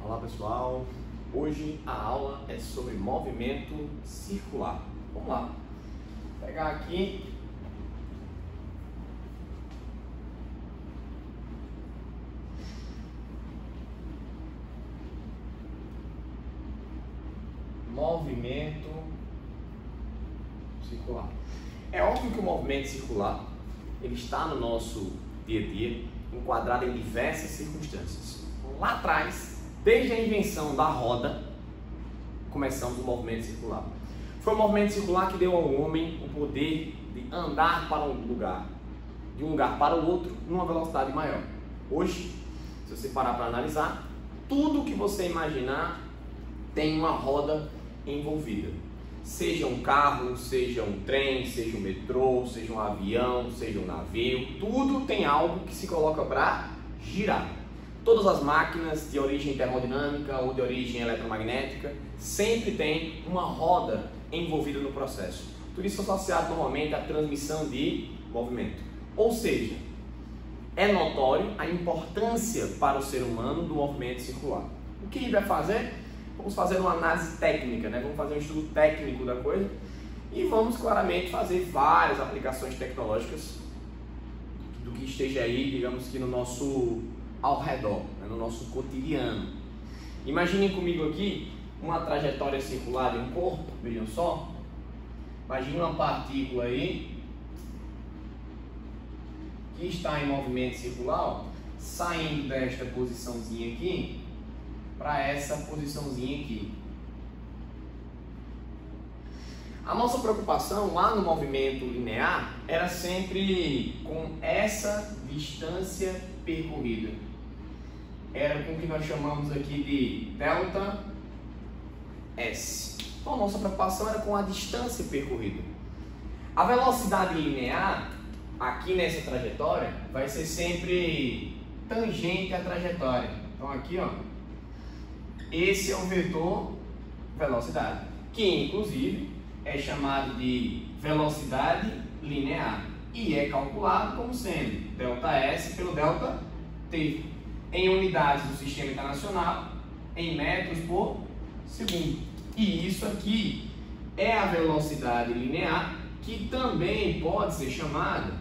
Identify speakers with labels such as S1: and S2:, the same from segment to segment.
S1: Olá pessoal, hoje a aula é sobre movimento circular. Vamos lá, vou pegar aqui movimento circular. É óbvio que o movimento circular ele está no nosso dia a dia, enquadrado em diversas circunstâncias. Lá atrás, desde a invenção da roda, começamos o movimento circular. Foi o movimento circular que deu ao homem o poder de andar para um lugar, de um lugar para o outro, numa velocidade maior. Hoje, se você parar para analisar, tudo que você imaginar tem uma roda envolvida. Seja um carro, seja um trem, seja um metrô, seja um avião, seja um navio, tudo tem algo que se coloca para girar. Todas as máquinas de origem termodinâmica ou de origem eletromagnética sempre tem uma roda envolvida no processo. Tudo isso é associado normalmente à transmissão de movimento. Ou seja, é notório a importância para o ser humano do movimento circular. O que ele vai fazer? Vamos fazer uma análise técnica, né? Vamos fazer um estudo técnico da coisa e vamos claramente fazer várias aplicações tecnológicas do que esteja aí, digamos que no nosso ao redor, né? No nosso cotidiano. Imaginem comigo aqui uma trajetória circular de um corpo, vejam só. Imagine uma partícula aí que está em movimento circular, ó, saindo desta posiçãozinha aqui para essa posiçãozinha aqui. A nossa preocupação lá no movimento linear era sempre com essa distância percorrida. Era com o que nós chamamos aqui de delta S. Então a nossa preocupação era com a distância percorrida. A velocidade linear aqui nessa trajetória vai ser sempre tangente à trajetória. Então aqui, ó, esse é o vetor velocidade, que inclusive é chamado de velocidade linear e é calculado como sendo ΔS pelo ΔT, em unidades do sistema internacional, em metros por segundo. E isso aqui é a velocidade linear, que também pode ser chamada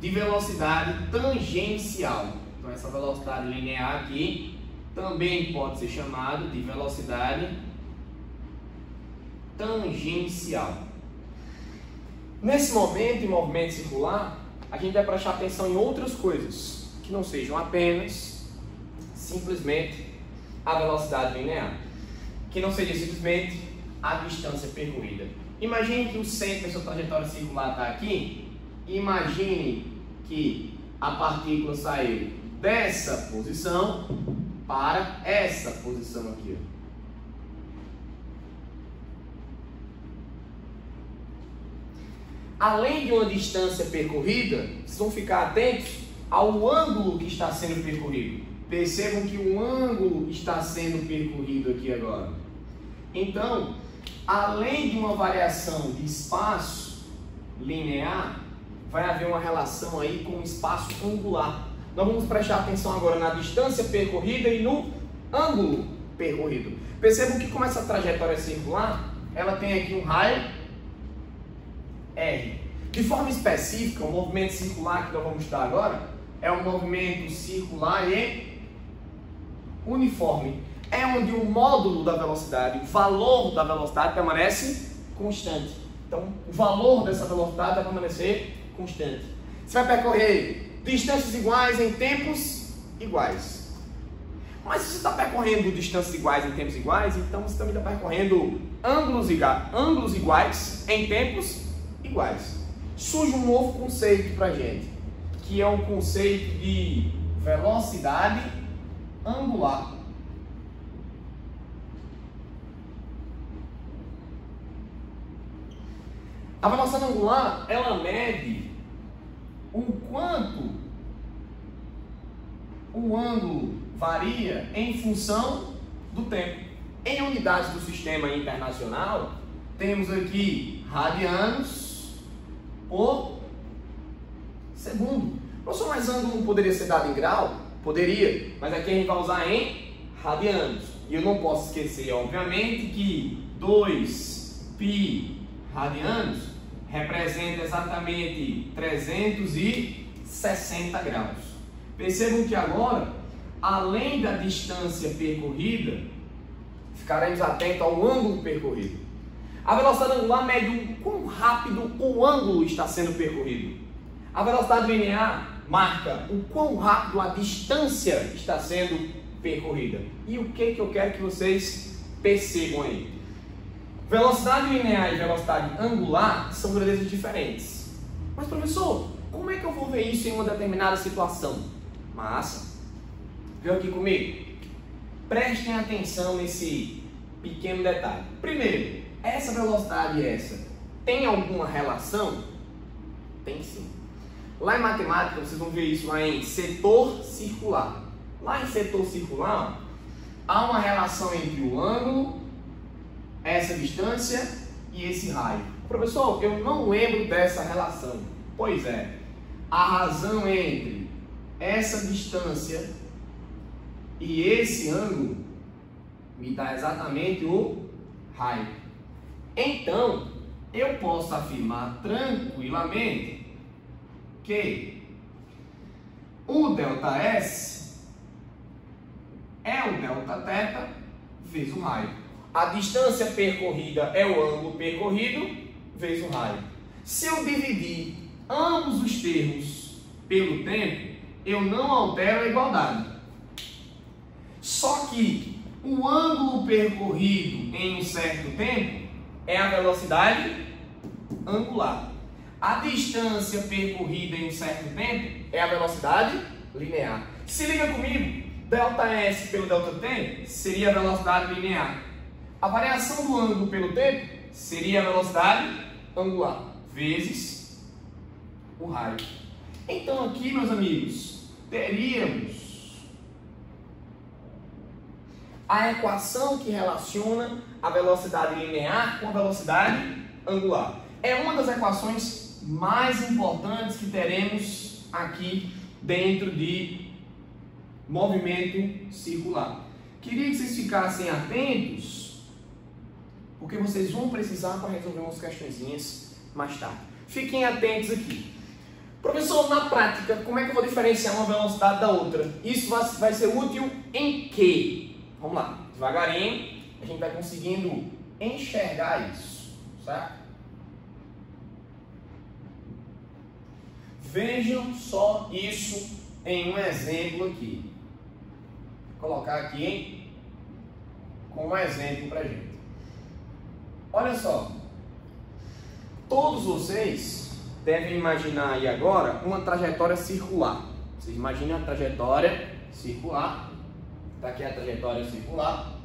S1: de velocidade tangencial. Então essa velocidade linear aqui também pode ser chamado de velocidade tangencial. Nesse momento, em movimento circular, a gente vai prestar atenção em outras coisas, que não sejam apenas, simplesmente, a velocidade linear, que não seja simplesmente a distância percorrida. Imagine que o centro da sua trajetória circular está aqui, imagine que a partícula saiu dessa posição para essa posição aqui. Além de uma distância percorrida, vocês vão ficar atentos ao ângulo que está sendo percorrido. Percebam que o ângulo está sendo percorrido aqui agora. Então, além de uma variação de espaço linear, vai haver uma relação aí com o espaço angular. Nós vamos prestar atenção agora na distância percorrida e no ângulo percorrido. Percebam que como essa trajetória circular, ela tem aqui um raio R. De forma específica, o movimento circular que nós vamos estudar agora é um movimento circular e uniforme. É onde o módulo da velocidade, o valor da velocidade permanece constante. Então, o valor dessa velocidade vai permanecer constante. Você vai percorrer distâncias iguais em tempos iguais. Mas se você está percorrendo distâncias iguais em tempos iguais, então você também está percorrendo ângulos iguais em tempos iguais. Surge um novo conceito para a gente, que é o conceito de velocidade angular. A velocidade angular, ela mede o quanto o ângulo varia em função do tempo. Em unidades do sistema internacional, temos aqui radianos por segundo. Professor, mas ângulo não poderia ser dado em grau? Poderia, mas aqui a gente vai usar em radianos. E eu não posso esquecer, obviamente, que 2π radianos representa exatamente 360 graus. Percebam que agora, além da distância percorrida, ficaremos atentos ao ângulo percorrido. A velocidade angular mede o quão rápido o ângulo está sendo percorrido. A velocidade linear marca o quão rápido a distância está sendo percorrida. E o que eu quero que vocês percebam aí? Velocidade linear e velocidade angular são grandezas diferentes. Mas, professor, como é que eu vou ver isso em uma determinada situação? Massa! Vem aqui comigo. Prestem atenção nesse pequeno detalhe. Primeiro, essa velocidade e essa tem alguma relação? Tem sim. Lá em matemática, vocês vão ver isso lá em setor circular. Lá em setor circular, há uma relação entre o ângulo, essa distância e esse raio. Professor, eu não lembro dessa relação. Pois é, a razão entre essa distância e esse ângulo me dá exatamente o raio. Então, eu posso afirmar tranquilamente que o ΔS é o Δθ vezes o raio. A distância percorrida é o ângulo percorrido vezes o raio. Se eu dividir ambos os termos pelo tempo, eu não altero a igualdade. Só que o ângulo percorrido em um certo tempo é a velocidade angular. A distância percorrida em um certo tempo é a velocidade linear. Se liga comigo, ΔS pelo ΔT seria a velocidade linear. A variação do ângulo pelo tempo seria a velocidade angular, vezes o raio. Então aqui, meus amigos, teríamos a equação que relaciona a velocidade linear com a velocidade angular. É uma das equações mais importantes que teremos aqui dentro de movimento circular. Queria que vocês ficassem atentos, porque vocês vão precisar para resolver umas questõezinhas mais tarde. Fiquem atentos aqui. Professor, na prática, como é que eu vou diferenciar uma velocidade da outra? Isso vai ser útil em quê? Vamos lá, devagarinho, a gente vai conseguindo enxergar isso, certo? Vejam só isso em um exemplo aqui. Vou colocar aqui como um exemplo para a gente. Olha só, todos vocês devem imaginar aí agora uma trajetória circular. Vocês imaginem a trajetória circular. Está aqui a trajetória circular.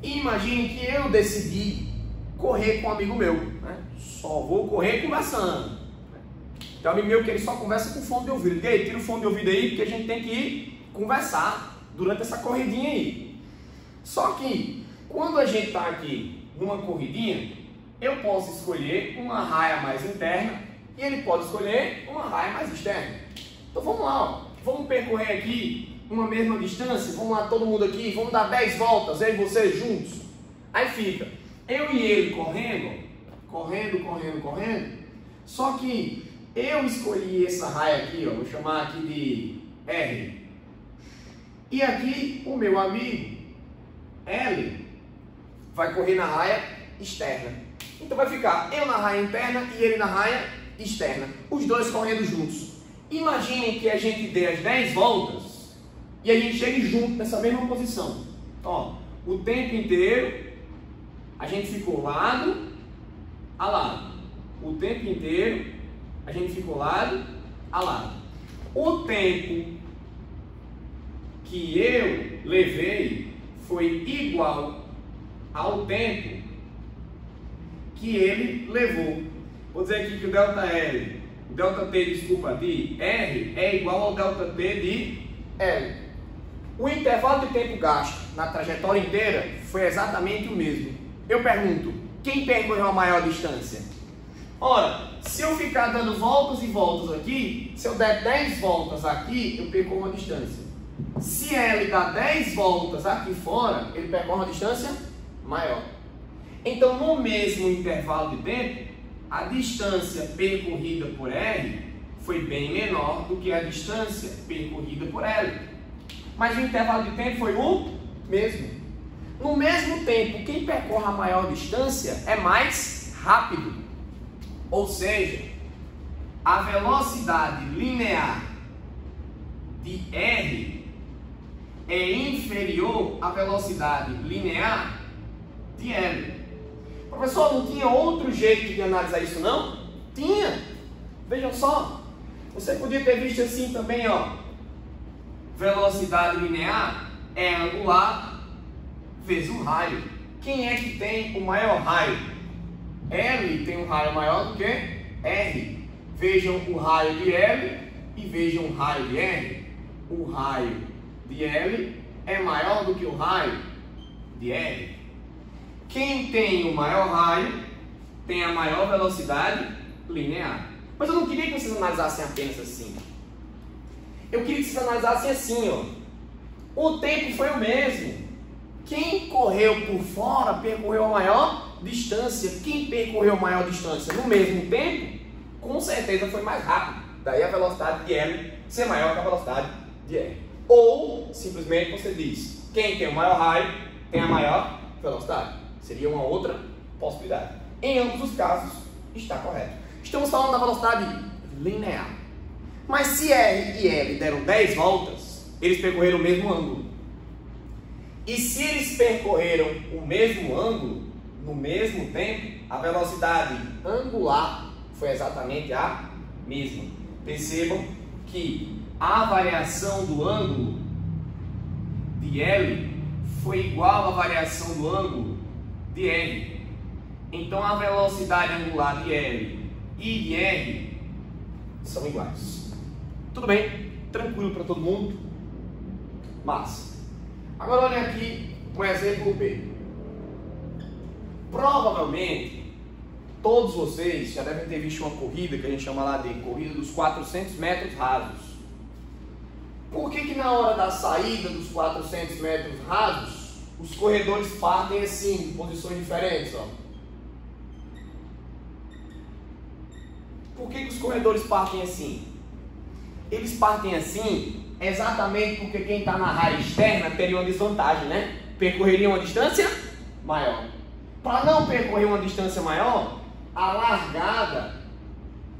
S1: E imagine que eu decidi correr com um amigo meu, né? Só vou correr conversando. Tem um amigo meu que ele só conversa com fone de ouvido. E aí, tira o fone de ouvido aí, porque a gente tem que ir conversar durante essa corridinha aí. Só que, quando a gente está aqui numa corridinha, eu posso escolher uma raia mais interna e ele pode escolher uma raia mais externa. Então vamos lá, ó. Vamos percorrer aqui uma mesma distância, vamos lá todo mundo aqui, vamos dar 10 voltas, eu e você juntos. Aí fica eu e ele correndo, só que eu escolhi essa raia aqui, ó, vou chamar aqui de R. E aqui o meu amigo L vai correr na raia externa. Então vai ficar eu na raia interna e ele na raia externa, os dois correndo juntos. Imaginem que a gente dê as 10 voltas e a gente chegue junto nessa mesma posição. Ó, o tempo inteiro a gente ficou lado a lado. O tempo inteiro a gente ficou lado a lado. O tempo que eu levei foi igual ao tempo que ele levou. Vou dizer aqui que o ΔL, o ΔT, desculpa, de R é igual ao ΔT de L. O intervalo de tempo gasto na trajetória inteira foi exatamente o mesmo. Eu pergunto, quem percorreu a maior distância? Ora, se eu ficar dando voltas e voltas aqui, se eu der 10 voltas aqui, eu percorro uma distância. Se L dá 10 voltas aqui fora, ele percorre uma distância maior. Então, no mesmo intervalo de tempo, a distância percorrida por R foi bem menor do que a distância percorrida por L. Mas o intervalo de tempo foi o mesmo. No mesmo tempo, quem percorre a maior distância é mais rápido. Ou seja, a velocidade linear de R é inferior à velocidade linear de L. Professor, não tinha outro jeito de analisar isso não? Tinha. Vejam só. Você podia ter visto assim também, ó. Velocidade linear é angular vezes o raio. Quem é que tem o maior raio? L tem um raio maior do que R. Vejam o raio de L e vejam o raio de R. O raio de L é maior do que o raio de R. Quem tem o maior raio tem a maior velocidade linear. Mas eu não queria que vocês analisassem apenas assim. Eu queria que vocês analisassem assim, ó. O tempo foi o mesmo. Quem correu por fora percorreu a maior distância. Quem percorreu a maior distância no mesmo tempo, com certeza foi mais rápido. Daí a velocidade de L ser maior que a velocidade de R. Ou, simplesmente, você diz, quem tem o maior raio tem a maior velocidade. Seria uma outra possibilidade. Em ambos os casos, está correto. Estamos falando da velocidade linear. Mas se R e L deram 10 voltas, eles percorreram o mesmo ângulo. E se eles percorreram o mesmo ângulo, no mesmo tempo, a velocidade angular foi exatamente a mesma. Percebam que a variação do ângulo de L foi igual à variação do ângulo de R. Então a velocidade angular de L e de R são iguais. Tudo bem? Tranquilo para todo mundo? Massa. Agora olhem aqui um exemplo B. Provavelmente todos vocês já devem ter visto uma corrida que a gente chama lá de corrida dos 400 metros rasos. Por que na hora da saída dos 400 metros rasos os corredores partem assim, em posições diferentes, ó? Por que os corredores partem assim? Eles partem assim exatamente porque quem está na raia externa teria uma desvantagem, né? Percorreria uma distância maior. Para não percorrer uma distância maior, a largada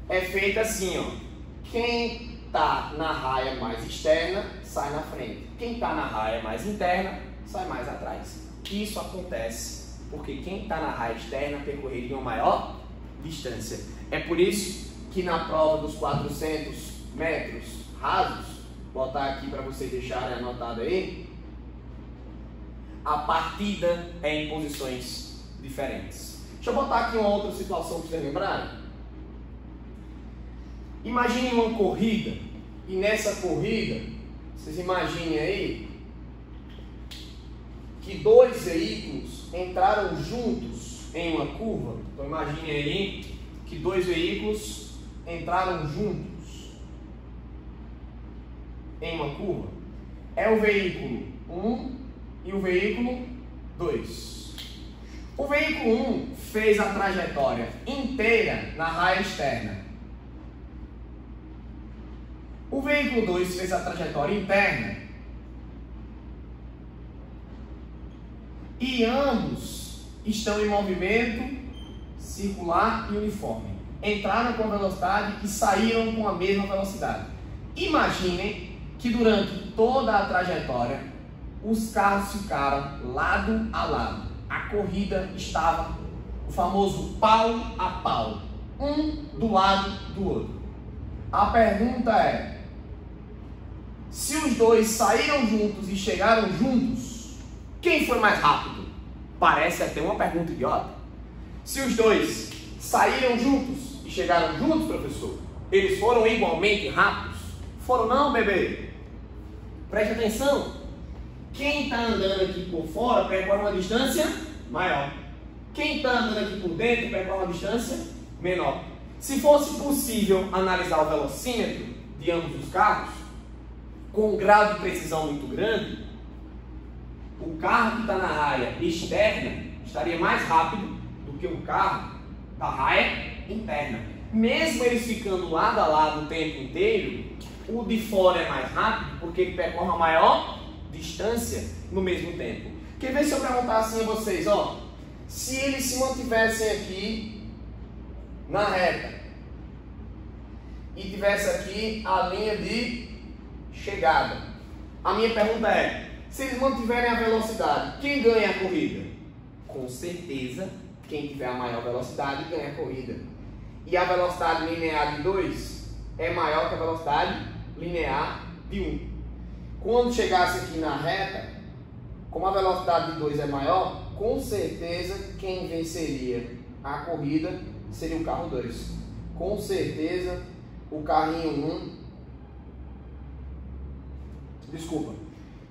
S1: é feita assim, ó. Quem está na raia mais externa sai na frente. Quem está na raia mais interna sai mais atrás. Isso acontece porque quem está na raia externa percorreria uma maior distância. É por isso que na prova dos 400 metros rasos, vou botar aqui para vocês deixarem anotado aí, a partida é em posições diferentes. Deixa eu botar aqui uma outra situação para vocês lembrarem. Imaginem uma corrida, e nessa corrida, vocês imaginem aí, que dois veículos entraram juntos em uma curva. Então imagine aí que dois veículos entraram juntos em uma curva. É o veículo 1 e o veículo 2. O veículo 1 fez a trajetória inteira na raia externa. O veículo 2 fez a trajetória interna. E ambos estão em movimento circular e uniforme. Entraram com a velocidade e saíram com a mesma velocidade. Imaginem que durante toda a trajetória os carros ficaram lado a lado. A corrida estava o famoso pau a pau, um do lado do outro. A pergunta é: se os dois saíram juntos e chegaram juntos, quem foi mais rápido? Parece até uma pergunta idiota. Se os dois saíram juntos e chegaram juntos, professor, eles foram igualmente rápidos? Foram não, bebê? Preste atenção. Quem está andando aqui por fora percorre uma distância maior. Quem está andando aqui por dentro percorre uma distância menor. Se fosse possível analisar o velocímetro de ambos os carros, com um grau de precisão muito grande, o carro que está na raia externa estaria mais rápido do que o carro da raia interna. Mesmo eles ficando lado a lado o tempo inteiro, o de fora é mais rápido porque ele percorre a maior distância no mesmo tempo. Quer ver se eu perguntar assim a vocês, ó, se eles se mantivessem aqui na reta e tivesse aqui a linha de chegada, a minha pergunta é, se eles mantiverem a velocidade, quem ganha a corrida? Com certeza, quem tiver a maior velocidade ganha a corrida. E a velocidade linear de 2 é maior que a velocidade linear de 1. Quando chegasse aqui na reta, como a velocidade de 2 é maior, com certeza quem venceria a corrida seria o carro 2. Com certeza o carrinho 1... Desculpa,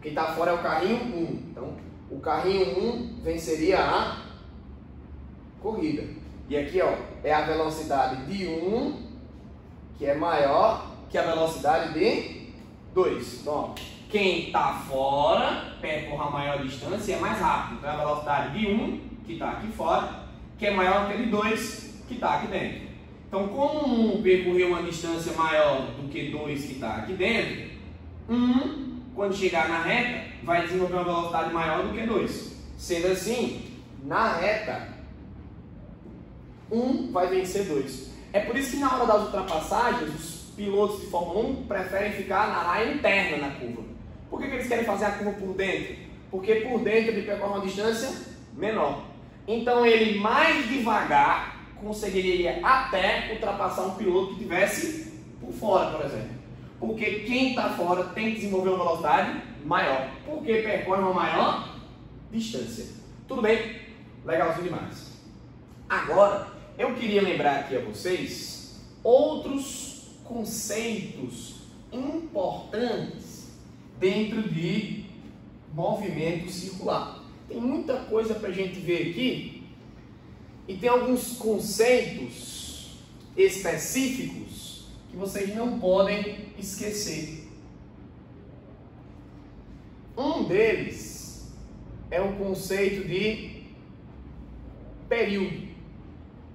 S1: quem está fora é o carrinho 1. Então, o carrinho 1 venceria a corrida. E aqui, ó, é a velocidade de 1 que é maior que a velocidade de 2. Então, ó, quem está fora percorre a maior distância e é mais rápido. Então, é a velocidade de 1 que está aqui fora, que é maior que a de 2 que está aqui dentro. Então, como 1 percorreu uma distância maior do que 2 que está aqui dentro, 1, quando chegar na reta, vai desenvolver uma velocidade maior do que 2. Sendo assim, na reta, 1 vai vencer 2. É por isso que na hora das ultrapassagens, os pilotos de Fórmula 1 preferem ficar na raia interna na curva. Por que eles querem fazer a curva por dentro? Porque por dentro ele percorre uma distância menor. Então ele mais devagar conseguiria até ultrapassar um piloto que estivesse por fora, por exemplo. Porque quem está fora tem que desenvolver uma velocidade maior, porque percorre uma maior distância. Tudo bem? Legalzinho demais. Agora, eu queria lembrar aqui a vocês outros conceitos importantes dentro de movimento circular. Tem muita coisa para a gente ver aqui e tem alguns conceitos específicos que vocês não podem esquecer. Um deles é o conceito de período.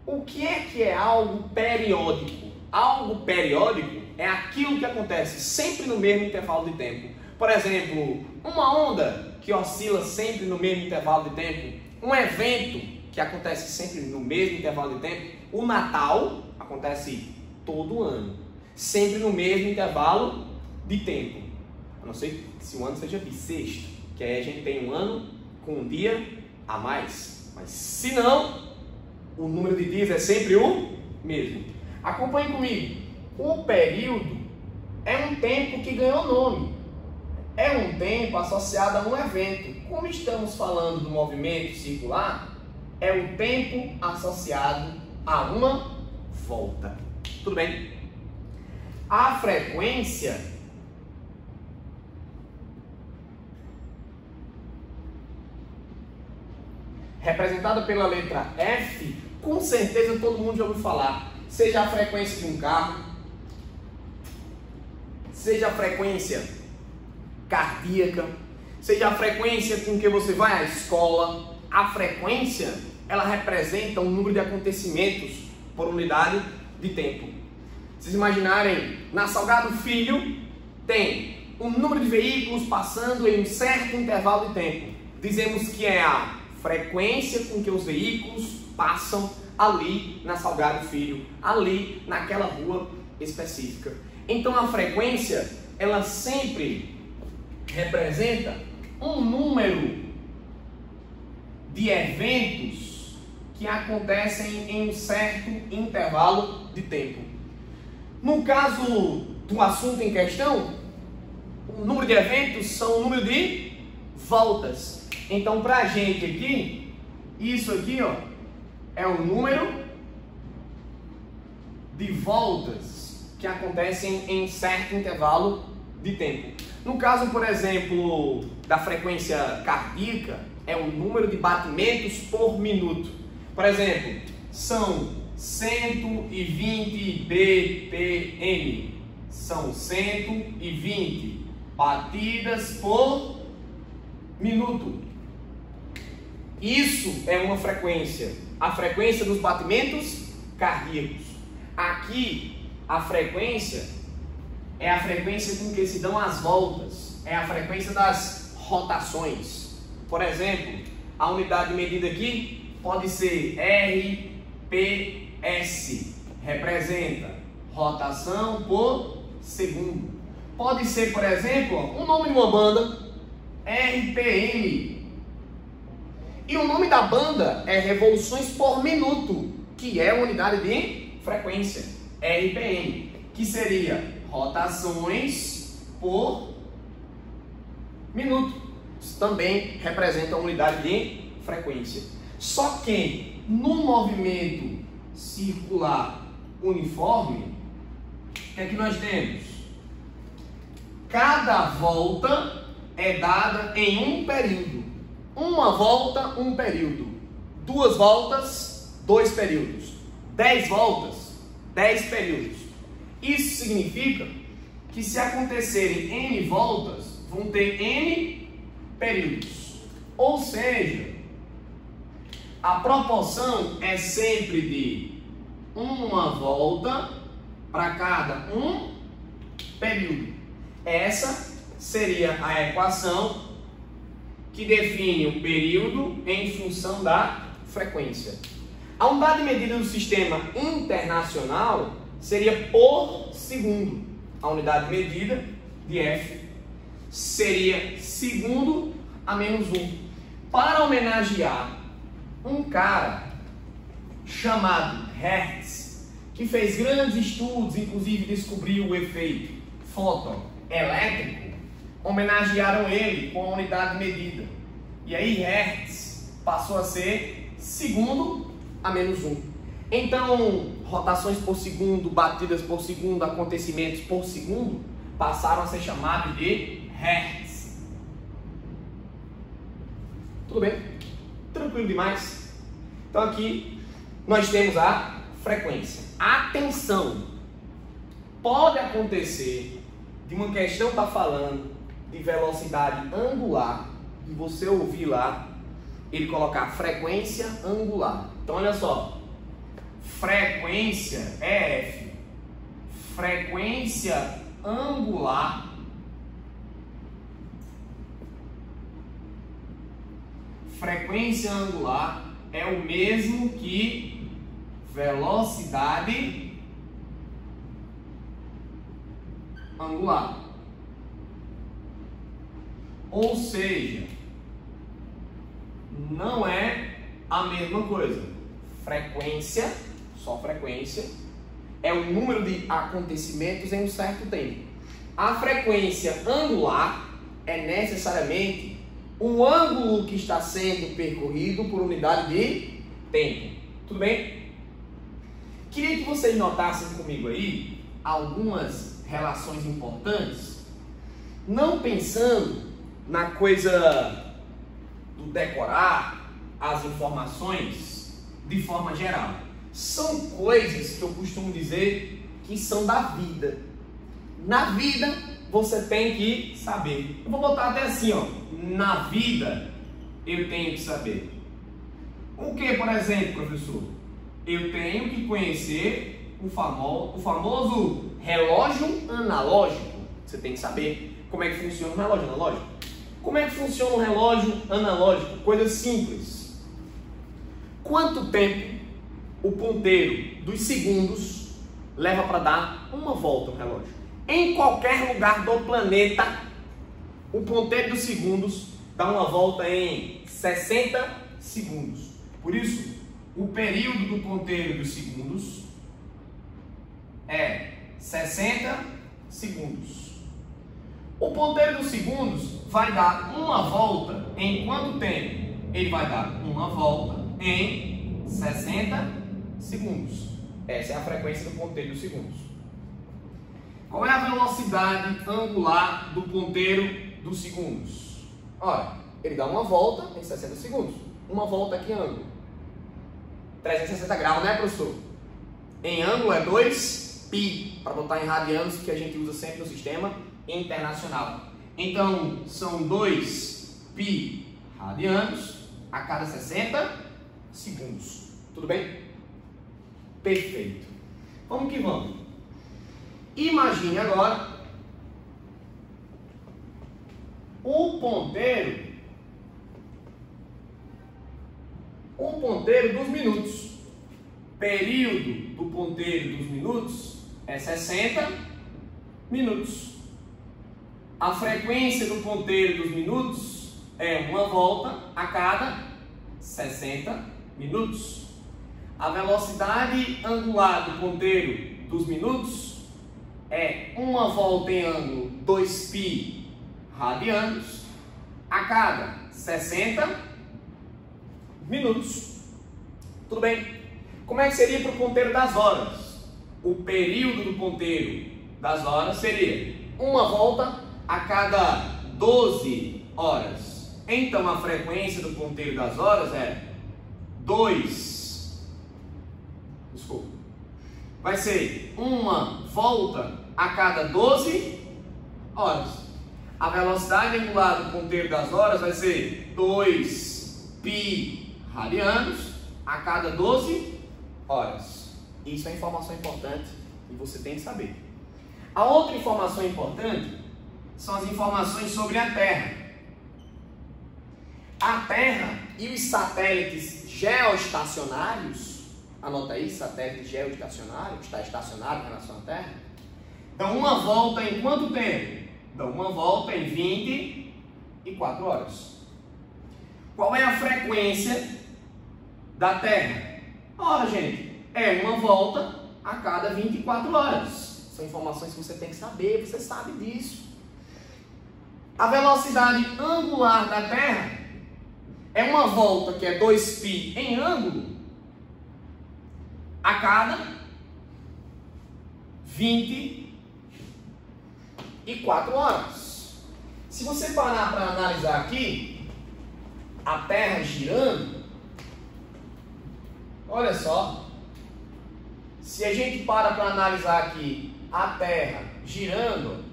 S1: O que é algo periódico? Algo periódico é aquilo que acontece sempre no mesmo intervalo de tempo. Por exemplo, uma onda que oscila sempre no mesmo intervalo de tempo, um evento que acontece sempre no mesmo intervalo de tempo, o Natal acontece todo ano, sempre no mesmo intervalo de tempo, a não ser se o ano seja bissexto, que aí a gente tem um ano com um dia a mais, mas se não, o número de dias é sempre o mesmo. Acompanhe comigo. O período é um tempo que ganhou nome. É um tempo associado a um evento. Como estamos falando do movimento circular, é um tempo associado a uma volta. Tudo bem? A frequência representada pela letra F, com certeza todo mundo já ouviu falar. Seja a frequência de um carro, seja a frequência cardíaca, seja a frequência com que você vai à escola. A frequência, ela representa um número de acontecimentos por unidade de tempo. Vocês imaginarem, na Salgado Filho tem um número de veículos passando em um certo intervalo de tempo. Dizemos que é a frequência com que os veículos passam ali na Salgado Filho, ali naquela rua específica. Então a frequência, ela sempre representa um número de eventos que acontecem em um certo intervalo de tempo. No caso do assunto em questão, o número de eventos são o número de voltas. Então, para a gente aqui, isso aqui, ó, é o número de voltas que acontecem em certo intervalo de tempo. No caso, por exemplo, da frequência cardíaca, é o número de batimentos por minuto. Por exemplo, são 120 BPM. São 120. batidas por minuto. Isso é uma frequência, a frequência dos batimentos cardíacos. Aqui, a frequência é a frequência com que se dão as voltas, é a frequência das rotações. Por exemplo, a unidade de medida aqui pode ser RPS, representa rotação por segundo. Pode ser, por exemplo, o nome de uma banda, RPM. E o nome da banda é revoluções por minuto, que é a unidade de frequência, RPM, que seria rotações por minuto. Isso também representa a unidade de frequência. Só que no movimento circular uniforme, o que é que nós temos? Cada volta é dada em um período. Uma volta, um período. 2 voltas, 2 períodos. 10 voltas, 10 períodos. Isso significa que se acontecerem N voltas, vão ter N períodos. Ou seja, a proporção é sempre de uma volta para cada um período. Essa seria a equação que define o período em função da frequência. A unidade de medida do sistema internacional seria por segundo. A unidade de medida de F seria segundo a menos 1. Para homenagear um cara chamado Hertz, que fez grandes estudos, inclusive descobriu o efeito fotoelétrico, homenagearam ele com a unidade de medida. E aí Hertz passou a ser segundo a menos 1. Então, rotações por segundo, batidas por segundo, acontecimentos por segundo, passaram a ser chamados de Hertz. Tudo bem? Tranquilo demais? Então aqui nós temos a frequência. Atenção! Pode acontecer de uma questão estar falando de velocidade angular e você ouvir lá ele colocar frequência angular. Então olha só, frequência é F, frequência angular é o mesmo que velocidade angular. Ou seja, não é a mesma coisa. Frequência, só frequência, é o número de acontecimentos em um certo tempo. A frequência angular é necessariamente o ângulo que está sendo percorrido por unidade de tempo. Tudo bem? Queria que vocês notassem comigo aí algumas relações importantes, não pensando na coisa do decorar as informações de forma geral. São coisas que eu costumo dizer que são da vida. Na vida você tem que saber. Eu vou botar até assim, ó. Na vida eu tenho que saber. O que, por exemplo, professor? Eu tenho que conhecer o famoso relógio analógico. Você tem que saber como é que funciona um relógio analógico. Como é que funciona um relógio analógico? Coisa simples. Quanto tempo o ponteiro dos segundos leva para dar uma volta no relógio? Em qualquer lugar do planeta, o ponteiro dos segundos dá uma volta em 60 segundos. Por isso, o período do ponteiro dos segundos é 60 segundos. O ponteiro dos segundos vai dar uma volta em quanto tempo? Ele vai dar uma volta em 60 segundos. Essa é a frequência do ponteiro dos segundos. Qual é a velocidade angular do ponteiro dos segundos? Olha, ele dá uma volta em 60 segundos. Uma volta aqui em ângulo. 360 graus, né, professor? Em ângulo é 2π, para botar em radianos, que a gente usa sempre no sistema internacional. Então, são 2 π radianos a cada 60 segundos. Tudo bem? Perfeito. Vamos que vamos. Imagine agora o ponteiro dos minutos. Período do ponteiro dos minutos é 60 minutos. A frequência do ponteiro dos minutos é uma volta a cada 60 minutos. A velocidade angular do ponteiro dos minutos é uma volta em ângulo 2 π radianos a cada 60 minutos. Tudo bem? Como é que seria para o ponteiro das horas? O período do ponteiro das horas seria uma volta a cada 12 horas. Então a frequência do ponteiro das horas é 2. Desculpa. Vai ser uma volta a cada 12 horas. A velocidade angular do ponteiro das horas vai ser 2 π radianos a cada 12 horas. Isso é informação importante e você tem que saber. A outra informação importante são as informações sobre a Terra. A Terra e os satélites geoestacionários, anota aí, satélite geoestacionário, que está estacionário em relação à Terra, dão uma volta em quanto tempo? Dão uma volta em 24 horas. Qual é a frequência da Terra? Ora, gente, é uma volta a cada 24 horas. São informações que você tem que saber, você sabe disso. A velocidade angular da Terra é uma volta que é 2 π em ângulo a cada 24 horas. Se você parar para analisar aqui, a Terra girando, olha só, se a gente para analisar aqui a Terra girando,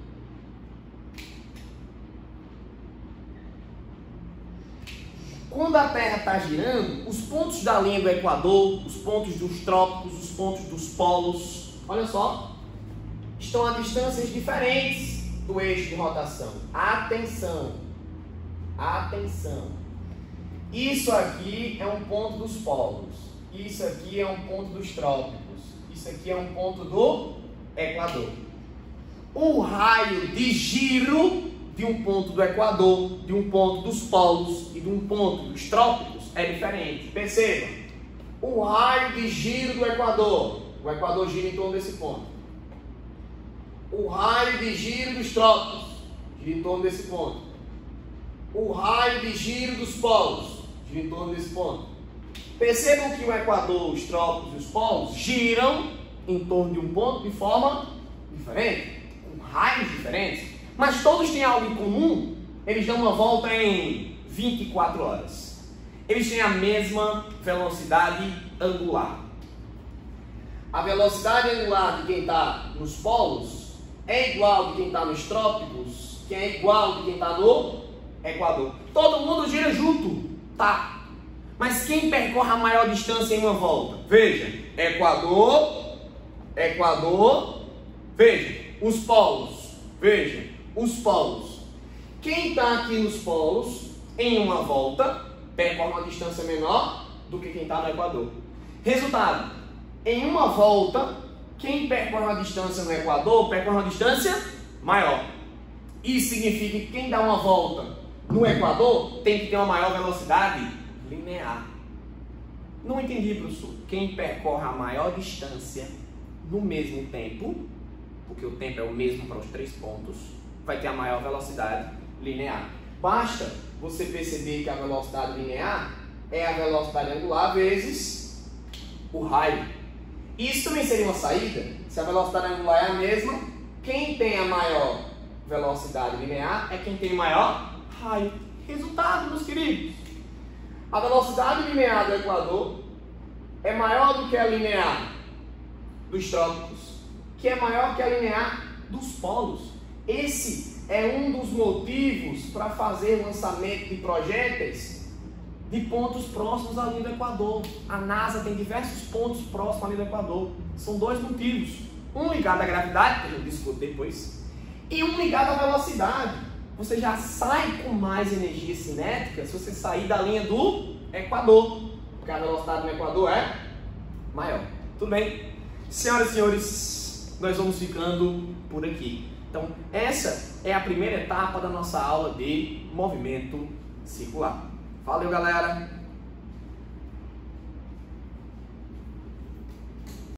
S1: quando a Terra está girando, os pontos da linha do Equador, os pontos dos trópicos, os pontos dos polos, olha só, estão a distâncias diferentes do eixo de rotação. Atenção! Atenção! Isso aqui é um ponto dos polos. Isso aqui é um ponto dos trópicos. Isso aqui é um ponto do Equador. O raio de giro de um ponto do Equador, de um ponto dos polos e de um ponto dos trópicos é diferente. Perceba, o raio de giro do Equador, o Equador gira em torno desse ponto. O raio de giro dos trópicos gira em torno desse ponto. O raio de giro dos polos gira em torno desse ponto. Percebam que o Equador, os trópicos e os polos giram em torno de um ponto de forma diferente, com raios diferentes. Mas todos têm algo em comum, eles dão uma volta em 24 horas. Eles têm a mesma velocidade angular. A velocidade angular de quem está nos polos é igual de quem está nos trópicos, que é igual de quem está no Equador. Todo mundo gira junto, tá? Mas quem percorre a maior distância em uma volta? Veja, Equador, veja, os polos, veja, os polos. Quem está aqui nos polos, em uma volta, percorre uma distância menor do que quem está no Equador. Resultado, em uma volta, quem percorre uma distância no Equador, percorre uma distância maior. Isso significa que quem dá uma volta no Equador tem que ter uma maior velocidade linear. Não entendi, professor. Quem percorre a maior distância no mesmo tempo, porque o tempo é o mesmo para os 3 pontos, vai ter a maior velocidade linear. Basta você perceber que a velocidade linear é a velocidade angular vezes o raio. Isso também seria uma saída. Se a velocidade angular é a mesma, quem tem a maior velocidade linear é quem tem maior raio. Resultado, meus queridos. A velocidade linear do Equador é maior do que a linear dos trópicos, que é maior que a linear dos polos. Esse é um dos motivos para fazer lançamento de projéteis de pontos próximos à linha do Equador. A NASA tem diversos pontos próximos à linha do Equador. São dois motivos. Um ligado à gravidade, que a gente discute depois, e um ligado à velocidade. Você já sai com mais energia cinética se você sair da linha do Equador, porque a velocidade no Equador é maior. Tudo bem? Senhoras e senhores, nós vamos ficando por aqui. Então, essa é a primeira etapa da nossa aula de movimento circular. Valeu, galera!